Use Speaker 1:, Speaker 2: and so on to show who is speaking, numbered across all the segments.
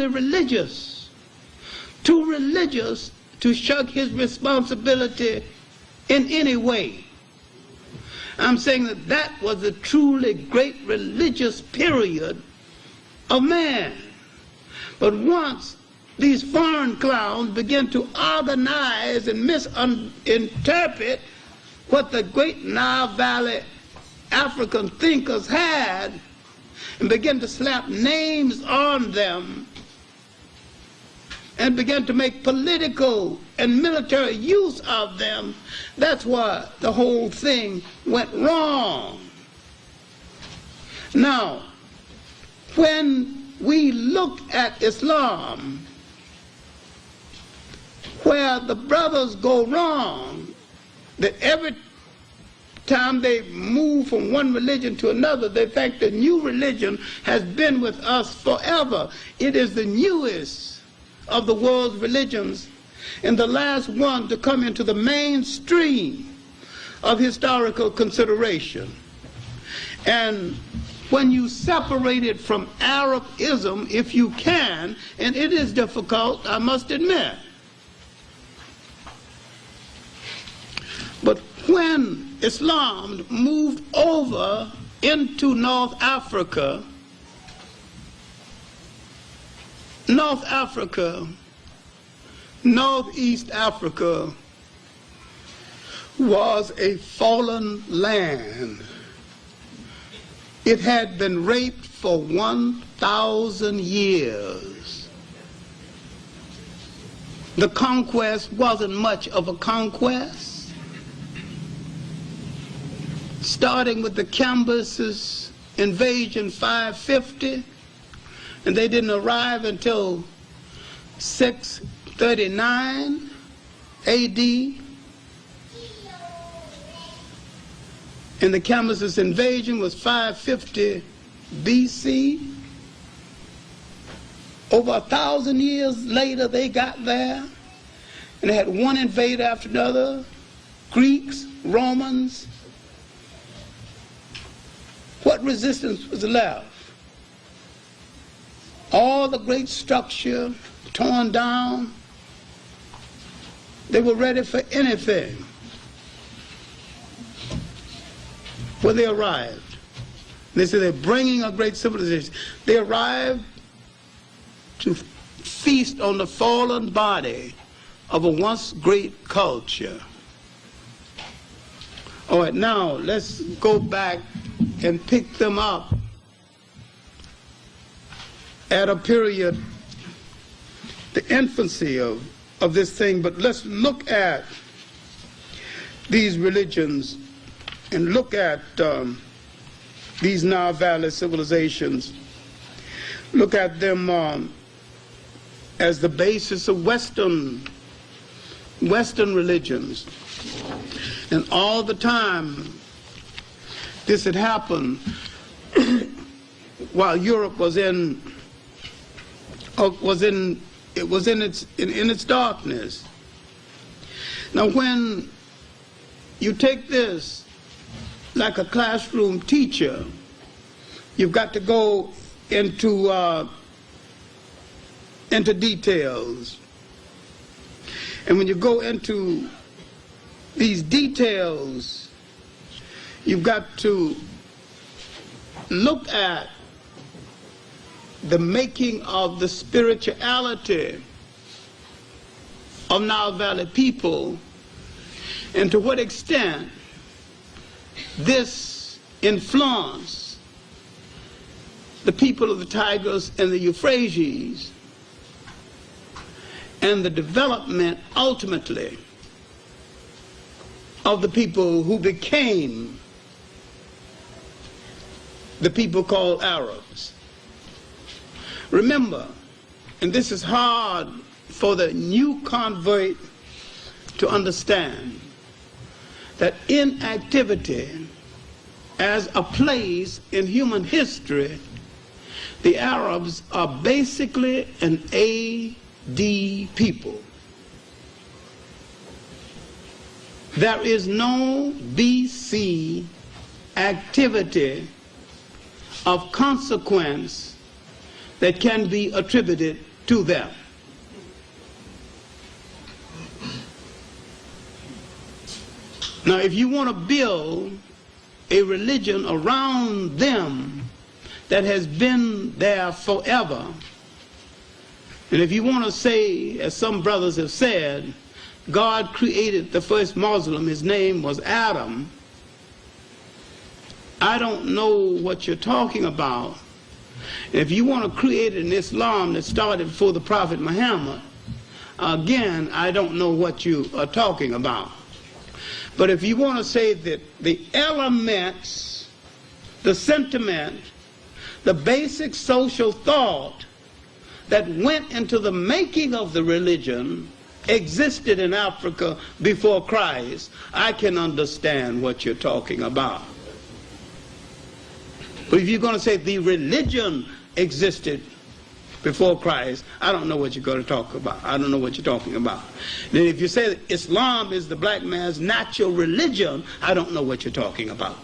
Speaker 1: religious, too religious to shirk his responsibility in any way. I'm saying that that was a truly great religious period of man. But once these foreign clowns began to organize and misinterpret what the great Nile Valley African thinkers had and began to slap names on them and began to make political and military use of them, that's why the whole thing went wrong. Now, when we look at Islam, where the brothers go wrong, that every time they move from one religion to another, they think the new religion has been with us forever. It is the newest of the world's religions and the last one to come into the mainstream of historical consideration. And when you separate it from Arabism, if you can, and it is difficult, I must admit, but when Islam moved over into North Africa, Northeast Africa was a fallen land. It had been raped for 1,000 years. The conquest wasn't much of a conquest. Starting with the Cambyses invasion 550, and they didn't arrive until 639 A.D. And the Cambyses invasion was 550 B.C. Over 1,000 years later, they got there, and they had one invader after another, Greeks, Romans. What resistance was left? All the great structure torn down. They were ready for anything when they arrived. They said they're bringing a great civilization. They arrived to feast on the fallen body of a once great culture. All right, now let's go back and pick them up at a period, the infancy of this thing. But let's look at these religions and look at these Nile Valley civilizations. Look at them as the basis of Western religions. And all the time this had happened while Europe was in its darkness. Now, when you take this like a classroom teacher, you've got to go into details. And when you go into these details, you've got to look at the making of the spirituality of Nile Valley people and to what extent this influenced the people of the Tigris and the Euphrates and the development ultimately of the people who became the people called Arabs. Remember, and this is hard for the new convert to understand, that inactivity as a place in human history, the Arabs are basically an AD people. There is no BC activity of consequence that can be attributed to them. Now, if you want to build a religion around them that has been there forever, and if you want to say, as some brothers have said, God created the first Muslim, his name was Adam, I don't know what you're talking about. If you want to create an Islam that started before the Prophet Muhammad, again, I don't know what you are talking about. But if you want to say that the elements, the sentiment, the basic social thought that went into the making of the religion existed in Africa before Christ, I can understand what you're talking about. But if you're going to say the religion existed before Christ, I don't know what you're going to talk about. I don't know what you're talking about. Then if you say that Islam is the black man's natural religion, I don't know what you're talking about.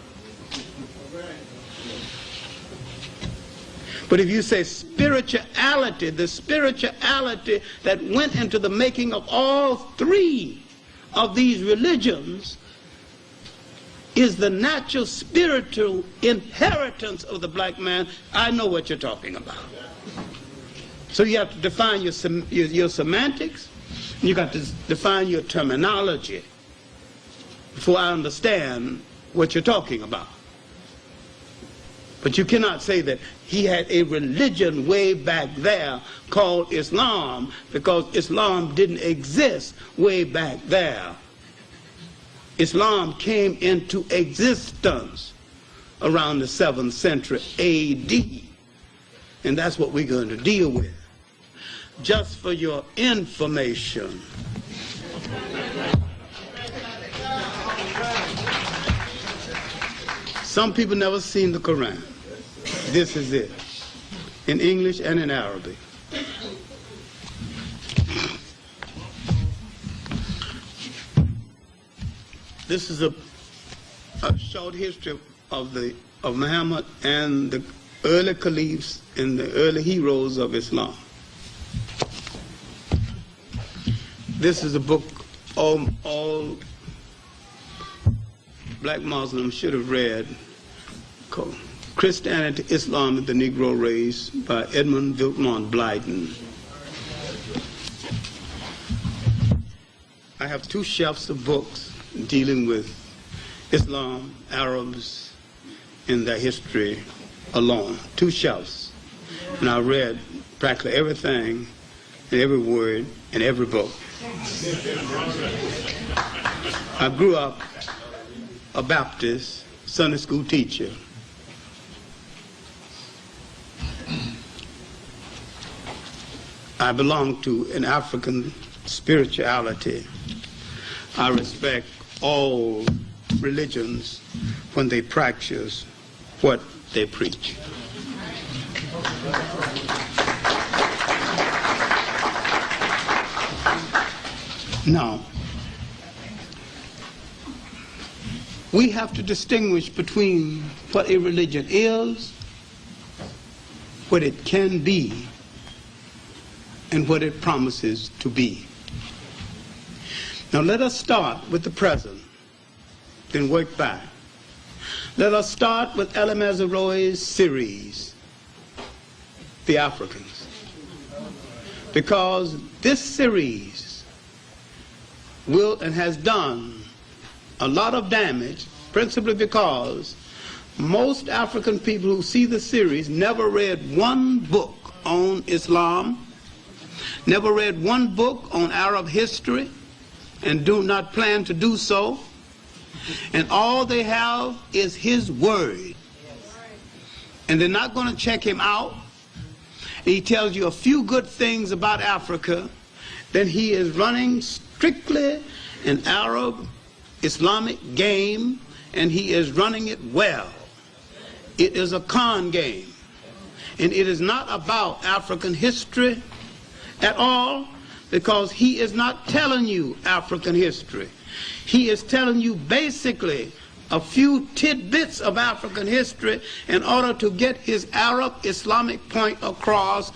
Speaker 1: But if you say spirituality, the spirituality that went into the making of all three of these religions is the natural spiritual inheritance of the black man, I know what you're talking about. So you have to define your semantics, and you got to define your terminology before I understand what you're talking about. But you cannot say that he had a religion way back there called Islam, because Islam didn't exist way back there. Islam came into existence around the 7th century A.D., and that's what we're going to deal with. Just for your information. Some people never seen the Quran. This is it, in English and in Arabic. This is a short history of Muhammad and the early caliphs and the early heroes of Islam. This is a book all black Muslims should have read, called Christianity, Islam, and the Negro Race by Edmund Vilmont Blyden. I have 2 shelves of books dealing with Islam, Arabs, and their history alone. 2 shelves. And I read practically everything and every word in every book. I grew up a Baptist Sunday school teacher. I belong to an African spirituality. I respect all religions when they practice what they preach. Now, we have to distinguish between what a religion is, what it can be, and what it promises to be. Now let us start with the present, then work back. Let us start with Ella Mazzaroi's series, The Africans. Because this series will and has done a lot of damage, principally because most African people who see the series never read one book on Islam, never read one book on Arab history, and do not plan to do so. And all they have is his word. And they're not going to check him out. He tells you a few good things about Africa, then he is running strictly an Arab Islamic game, and he is running it well. It is a con game. And it is not about African history at all, because he is not telling you African history. He is telling you basically a few tidbits of African history in order to get his Arab Islamic point across.